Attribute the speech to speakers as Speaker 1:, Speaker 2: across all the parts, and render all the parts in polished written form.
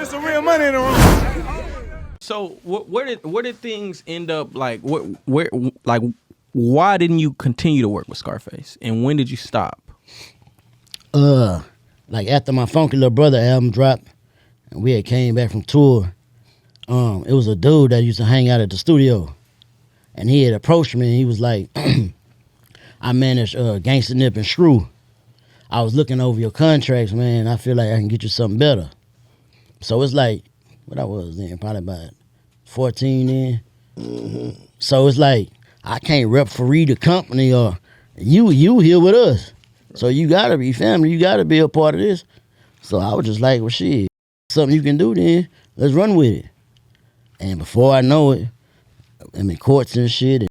Speaker 1: There's some real money in the room.
Speaker 2: So where did things end up? Like why didn't you continue to work with Scarface, and when did you stop?
Speaker 3: Like after my Funky Little Brother album dropped, and we had came back from tour, it was a dude that used to hang out at the studio, and he had approached me, and he was like, I managed Gangsta Nip and Screw. I was looking over your contracts, man. I feel like I can get you something better. So it's like, what I was then, probably about 14 then. Mm-hmm. So it's like, I can't rep for the company, or you here with us. So you gotta be family, you gotta be a part of this. So I was just like, well, shit, something you can do then, let's run with it. And before I know it, I'm in courts and shit,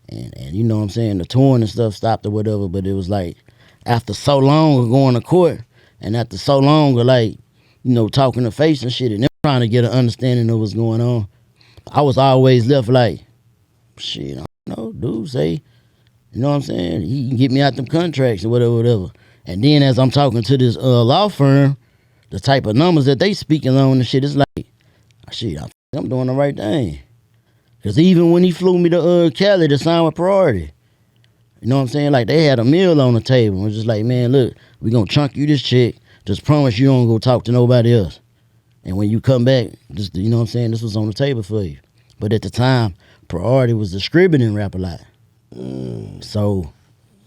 Speaker 3: and you know what I'm saying, the touring and stuff stopped or whatever, but it was like, after so long of going to court, and after so long of like, you know, talking to face and shit, and them trying to get an understanding of what's going on, I was always left like, shit, I don't know, dude, say, you know what I'm saying? He can get me out them contracts or whatever. And then as I'm talking to this law firm, the type of numbers that they speaking on and shit, it's like, shit, I'm doing the right thing. Because even when he flew me to Cali to sign with Priority, you know what I'm saying? Like, they had a meal on the table. It was just like, man, look, we gonna chunk you this check. Just promise you don't go talk to nobody else. And when you come back, just, you know what I'm saying, this was on the table for you. But at the time, Priority was distributing Rap a Lot. So,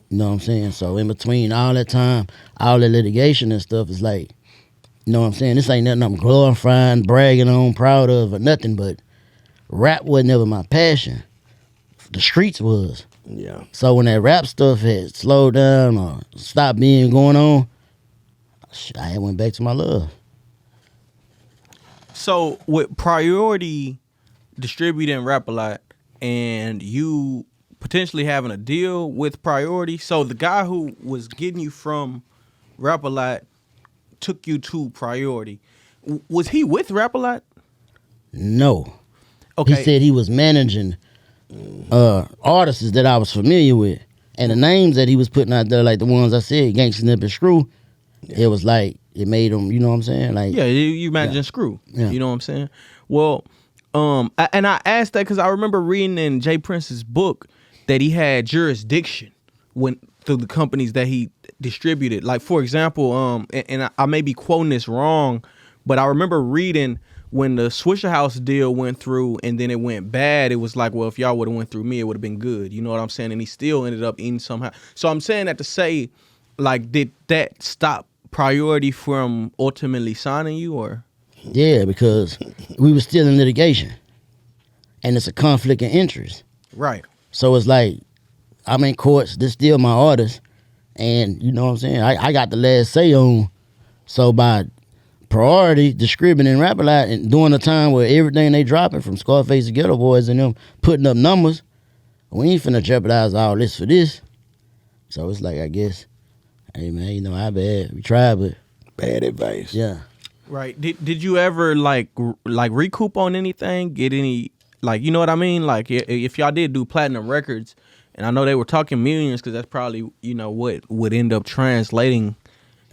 Speaker 3: you know what I'm saying? So in between all that time, all that litigation and stuff, is like, you know what I'm saying? This ain't nothing I'm glorifying, bragging on, proud of, or nothing, but rap wasn't ever my passion. The streets was.
Speaker 4: Yeah.
Speaker 3: So when that rap stuff had slowed down or stopped being going on, I went back to my love.
Speaker 2: So with Priority distributing Rap a Lot and you potentially having a deal with Priority, so the guy who was getting you from Rap a Lot took you to Priority. Was he with Rap a Lot?
Speaker 3: No.
Speaker 2: Okay.
Speaker 3: He said he was managing artists that I was familiar with, and the names that he was putting out there, like the ones I said, Gangsta Nip and Screw, it was like, it made them, you know what I'm saying? Like,
Speaker 2: yeah, you managing Screw. Yeah. You know what I'm saying? Well, and I asked that because I remember reading in Jay Prince's book that he had jurisdiction through the companies that he distributed. Like, for example, and I may be quoting this wrong, but I remember reading when the Swisher House deal went through and then it went bad, it was like, well, if y'all would have went through me, it would have been good. You know what I'm saying? And he still ended up eating somehow. So I'm saying that to say, like, did that stop Priority from ultimately signing you, or?
Speaker 3: Yeah, because we were still in litigation, and it's a conflict of interest.
Speaker 2: Right.
Speaker 3: So it's like, I'm in courts, this still my artist, and you know what I'm saying? I got the last say on. So by Priority distributing Rap a Lot and during the time where everything they dropping from Scarface to Ghetto Boys and them putting up numbers, we ain't finna jeopardize all this for this. So it's like, I guess, hey man, you know, I bad. We tried, but
Speaker 4: bad advice.
Speaker 3: Yeah.
Speaker 2: Right. Did you ever like recoup on anything? Get any, like, you know what I mean? Like, if y'all did do platinum records, and I know they were talking millions, because that's probably, you know, what would end up translating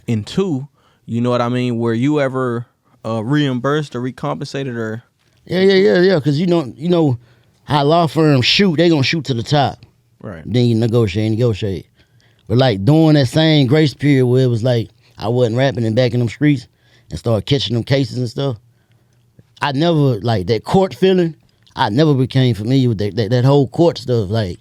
Speaker 2: into. You know what I mean? Were you ever reimbursed or recompensated, or?
Speaker 3: Yeah. Because you know how law firms shoot, they gonna shoot to the top.
Speaker 2: Right.
Speaker 3: Then you negotiate. But like during that same grace period where it was like I wasn't rapping and back in them streets and started catching them cases and stuff, I never, like, that court feeling, I never became familiar with that whole court stuff. Like,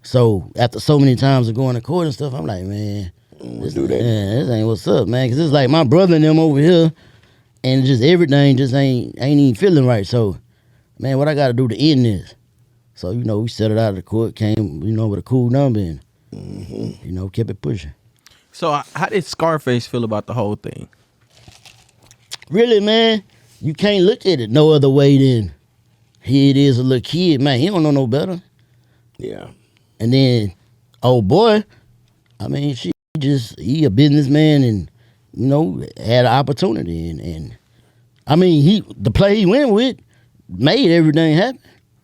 Speaker 3: so after so many times of going to court and stuff, I'm like, man, this ain't what's up, man. Because it's like my brother and them over here, and just everything just ain't even feeling right. So, man, what I got to do to end this? So, you know, we settled out of the court, came, you know, with a cool number, and, you know, kept it pushing.
Speaker 2: So how did Scarface feel about the whole thing?
Speaker 3: Really, man, you can't look at it no other way than here it is, a little kid, man. He don't know no better.
Speaker 4: Yeah.
Speaker 3: And then, old boy, I mean, he a businessman and, you know, had an opportunity. And I mean, the play he went with made everything happen.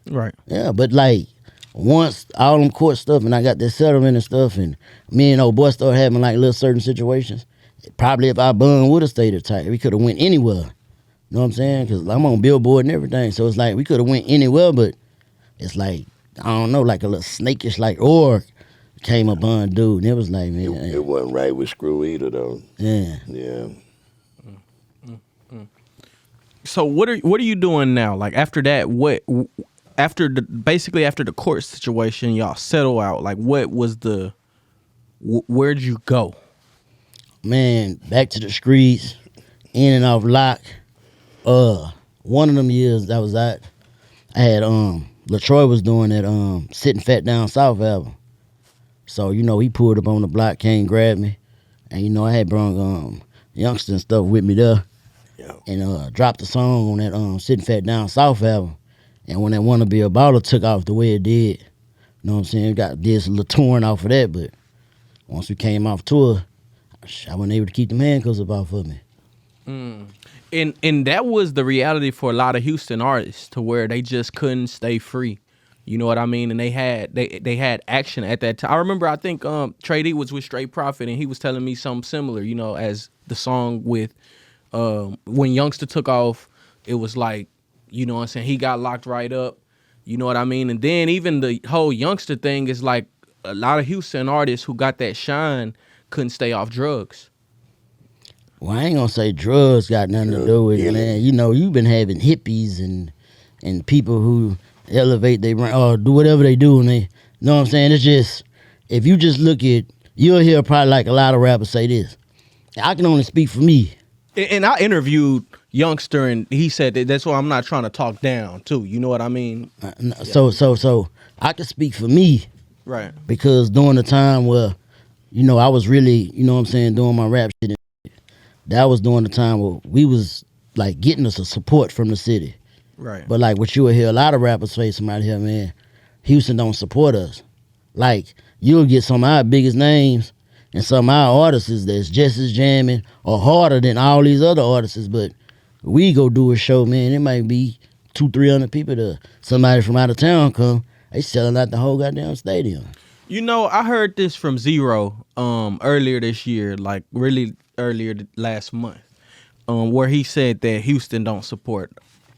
Speaker 2: Right.
Speaker 3: Yeah, but like, once all them court stuff and I got this settlement and stuff, and me and old boy started having like little certain situations, probably if our bond would have stayed tight, we could have went anywhere. You know what I'm saying? Because I'm on Billboard and everything. So it's like we could have went anywhere, but it's like, I don't know, like a little snakish like org came upon dude. And it was like, man.
Speaker 4: It wasn't right with Screw either, though.
Speaker 3: Yeah.
Speaker 4: Yeah.
Speaker 2: So what are you doing now? Like after that, basically after the court situation, y'all settle out. Like what was where'd you go?
Speaker 3: Man, back to the streets, in and off lock. One of them years that was at, I had LaTroy was doing that Sitting Fat Down South album. So, you know, he pulled up on the block, came grab me. And, you know, I had brought youngster and stuff with me there.
Speaker 4: Yeah.
Speaker 3: And dropped the song on that Sitting Fat Down South album. And when that Wanna Be a Baller took off the way it did, you know what I'm saying, did some little touring off of that, but once we came off tour, I wasn't able to keep the handcuffs up off of me.
Speaker 2: And that was the reality for a lot of Houston artists, to where they just couldn't stay free. You know what I mean? And they had action at that time. I remember, I think Trey D was with Straight Profit, and he was telling me something similar, you know, as the song with when Youngster took off, it was like, you know what I'm saying, he got locked right up. You know what I mean? And then even the whole Youngster thing is like a lot of Houston artists who got that shine couldn't stay off drugs.
Speaker 3: Well, I ain't gonna say drugs got nothing to do with it, man. You know, you've been having hippies and people who elevate they brand or do whatever they do, and they, you know what I'm saying? It's just, if you just look at, you'll hear probably like a lot of rappers say this. I can only speak for me.
Speaker 2: And I interviewed Youngster, and he said that's why I'm not trying to talk down too. You know what I mean?
Speaker 3: So I can speak for me,
Speaker 2: right?
Speaker 3: Because during the time where, you know, I was really, you know what I'm saying, doing my rap shit, that was during the time where we was like getting us a support from the city.
Speaker 2: Right.
Speaker 3: But like what you would hear a lot of rappers say, somebody here, man, Houston don't support us. Like you'll get some of our biggest names and some of our artists that's just as jamming or harder than all these other artists, but we go do a show, man, it might be 200-300 people there. Somebody from out of town come, they selling out the whole goddamn stadium.
Speaker 2: You know, I heard this from Zero earlier this year, like really earlier last month, where he said that Houston don't support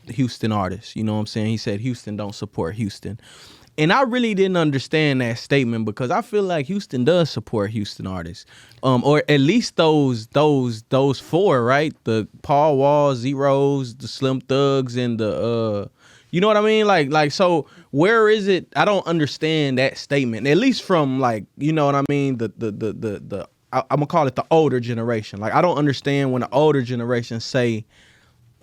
Speaker 2: Houston artists. You know what I'm saying? He said Houston don't support Houston. And I really didn't understand that statement, because I feel like Houston does support Houston artists, or at least those four, right? The Paul Wall, Zeros, the Slim Thugs, and the you know what I mean? Like so where is it? I don't understand that statement. At least from, like, you know what I mean? The I'm gonna call it the older generation. Like, I don't understand when the older generation say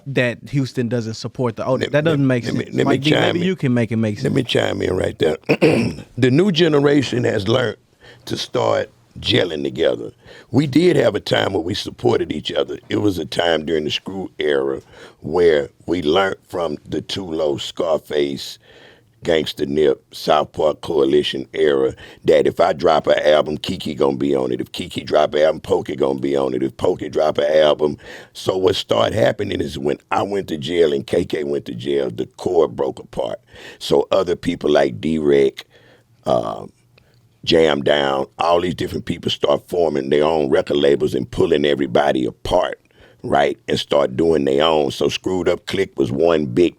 Speaker 2: that Houston doesn't support the older. That doesn't make sense. Maybe you can make it make sense.
Speaker 4: Let me chime in right there. The new generation has learned to start gelling together. We did have a time where we supported each other. It was a time during the Screw era where we learned from the Tulo, Scarface, Gangsta Nip, South Park Coalition era, that if I drop an album, Kiki gonna be on it. If Kiki drop an album, Pokey gonna be on it. If Pokey drop an album. So what started happening is when I went to jail and KK went to jail, the core broke apart. So other people like D-Rec, Jam Down, all these different people start forming their own record labels and pulling everybody apart, right? And start doing their own. So Screwed Up Click was one big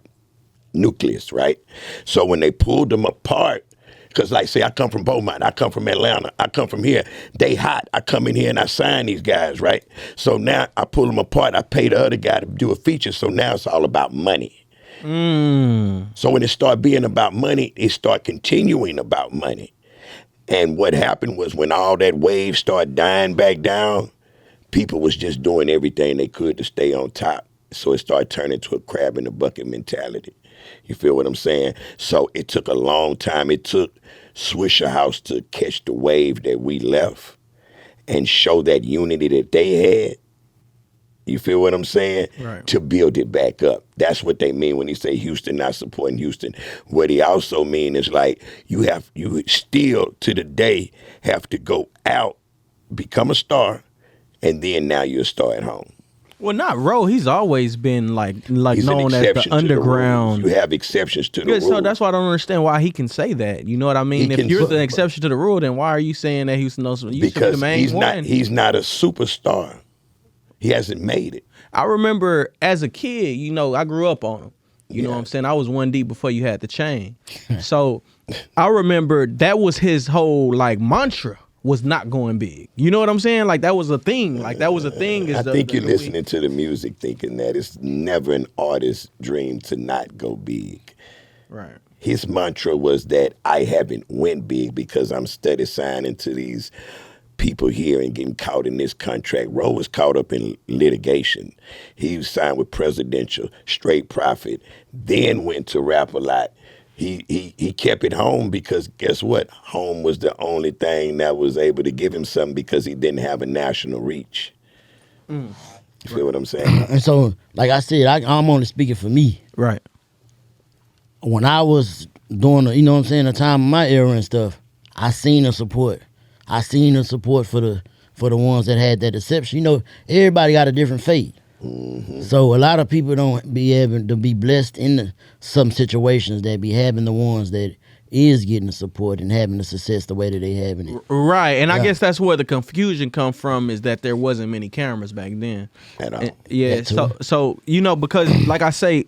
Speaker 4: nucleus, right? So when they pulled them apart, because like say I come from Beaumont, I come from Atlanta, I come from here, they hot, I come in here and I sign these guys, right? So now I pull them apart, I pay the other guy to do a feature, so now it's all about money. So when it started being about money, it started continuing about money. And what happened was when all that wave started dying back down, people was just doing everything they could to stay on top. So it started turning to a crab in the bucket mentality. You feel what I'm saying? So it took a long time. It took Swisher House to catch the wave that we left and show that unity that they had. You feel what I'm saying?
Speaker 2: Right.
Speaker 4: To build it back up. That's what they mean when they say Houston not supporting Houston. What he also mean is like you still to the day have to go out, become a star, and then now you're a star at home.
Speaker 2: Well, not Ro. He's always been like
Speaker 4: He's
Speaker 2: known as the underground.
Speaker 4: You have exceptions to the rule.
Speaker 2: So that's why I don't understand why he can say that. You know what I mean? If you're the exception to the rule, then why are you saying that Houston knows? You should be the main one.
Speaker 4: He's not a superstar. He hasn't made it.
Speaker 2: I remember as a kid, you know, I grew up on him. You know what I'm saying? I was 1D before you had the chain. So I remember that was his whole like mantra, was not going big. You know what I'm saying? Like that was a thing. Like that was a thing.
Speaker 4: I think you're listening to the music thinking that it's never an artist's dream to not go big.
Speaker 2: Right.
Speaker 4: His mantra was that I haven't went big because I'm steady signing to these people here and getting caught in this contract. Ro was caught up in litigation. He was signed with Presidential, straight profit, then went to rap a lot. He kept it home because guess what? Home was the only thing that was able to give him something because he didn't have a national reach. You feel what I'm saying?
Speaker 3: And so, like I said, I'm only speaking for me.
Speaker 2: Right.
Speaker 3: When I was doing, you know what I'm saying, the time of my era and stuff, I seen the support. I seen the support for the ones that had that deception. You know, everybody got a different fate. So a lot of people don't be able to be blessed in some situations that be having the ones that is getting the support and having the success the way that they having it.
Speaker 2: Right, and I guess that's where the confusion come from, is that there wasn't many cameras back then.
Speaker 4: At all.
Speaker 2: And, yeah, so you know, because like I say,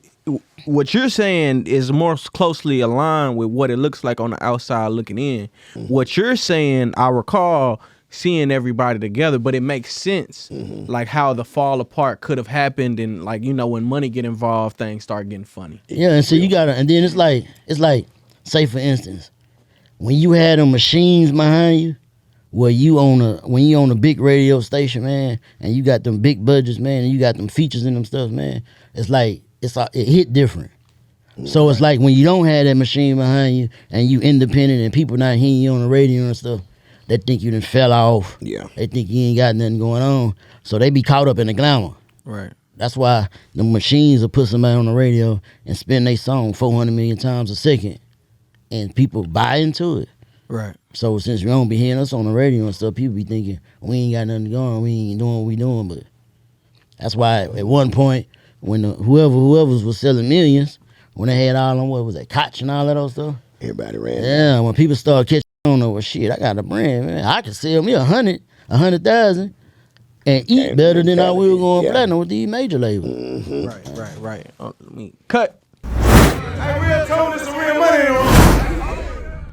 Speaker 2: what you're saying is more closely aligned with what it looks like on the outside looking in. What you're saying, I recall seeing everybody together, but it makes sense, like how the fall apart could have happened, and like, you know, when money get involved, things start getting funny.
Speaker 3: Yeah, and so you gotta, and then it's like, say for instance, when you had them machines behind you, when you on a big radio station, man, and you got them big budgets, man, and you got them features in them stuff, man, it's like it hit different. So it's like when you don't have that machine behind you and you independent and people not hearing you on the radio and stuff, they think you done fell off.
Speaker 4: Yeah.
Speaker 3: They think you ain't got nothing going on. So they be caught up in the glamour.
Speaker 2: Right.
Speaker 3: That's why the machines will put somebody on the radio and spin their song 400 million times a second, and people buy into it.
Speaker 2: Right.
Speaker 3: So since you don't be hearing us on the radio and stuff, people be thinking we ain't got nothing going, we ain't doing what we doing. But that's why at one point when whoever was selling millions, when they had all on what was that, Koch and all that other stuff.
Speaker 4: Everybody ran.
Speaker 3: Yeah, when people start catching on, well, shit, I got a brand, man. I can sell me 100,000, and eat better than I will going platinum with these major labels.
Speaker 2: Right. Cut.
Speaker 1: Hey, RealToon, this is real money in the room.